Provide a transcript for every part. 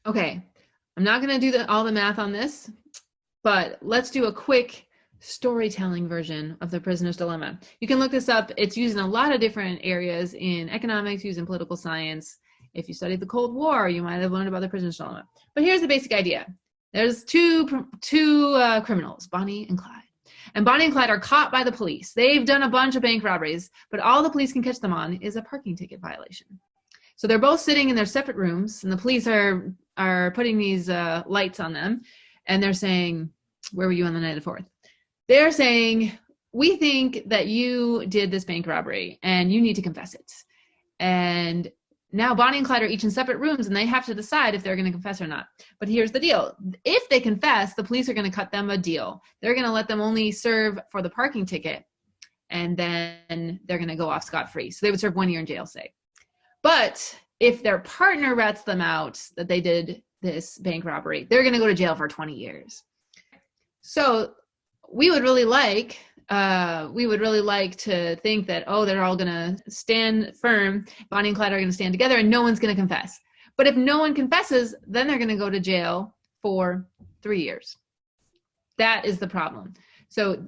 Okay, I'm not going to do all the math on this, but let's do a quick storytelling version of the prisoner's dilemma. You can look this up. It's used in a lot of different areas in economics, used in political science. If you studied the Cold War, you might have learned about the prisoner's dilemma. But here's the basic idea. There's two criminals, Bonnie and Clyde. And Bonnie and Clyde are caught by the police. They've done a bunch of bank robberies, but all the police can catch them on is a parking ticket violation. So they're both sitting in their separate rooms, and the police are putting these lights on them, and they're saying, where were you on the night of the 4th? They're saying, we think that you did this bank robbery, and you need to confess it. And now Bonnie and Clyde are each in separate rooms, and they have to decide if they're going to confess or not. But here's the deal. If they confess, the police are going to cut them a deal. They're going to let them only serve for the parking ticket, and then they're going to go off scot-free. So they would serve 1 year in jail, say. But if their partner rats them out that they did this bank robbery, they're going to go to jail for 20 years. So we would really like to think that, oh, they're all going to stand firm. Bonnie and Clyde are going to stand together and no one's going to confess. But if no one confesses, then they're going to go to jail for 3 years. That is the problem. So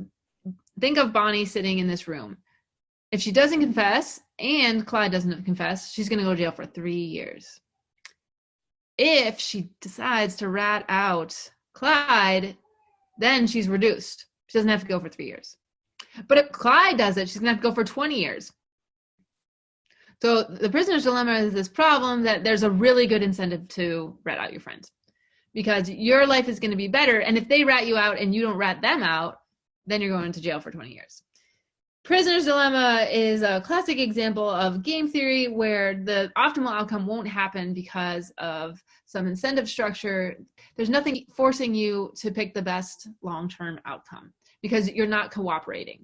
think of Bonnie sitting in this room. If she doesn't confess and Clyde doesn't confess, she's going to go to jail for 3 years. If she decides to rat out Clyde, then she's reduced. She doesn't have to go for 3 years. But if Clyde does it, she's going to have to go for 20 years. So the prisoner's dilemma is this problem that there's a really good incentive to rat out your friends because your life is going to be better. And if they rat you out and you don't rat them out, then you're going to jail for 20 years. Prisoner's dilemma is a classic example of game theory where the optimal outcome won't happen because of some incentive structure. There's nothing forcing you to pick the best long-term outcome because you're not cooperating.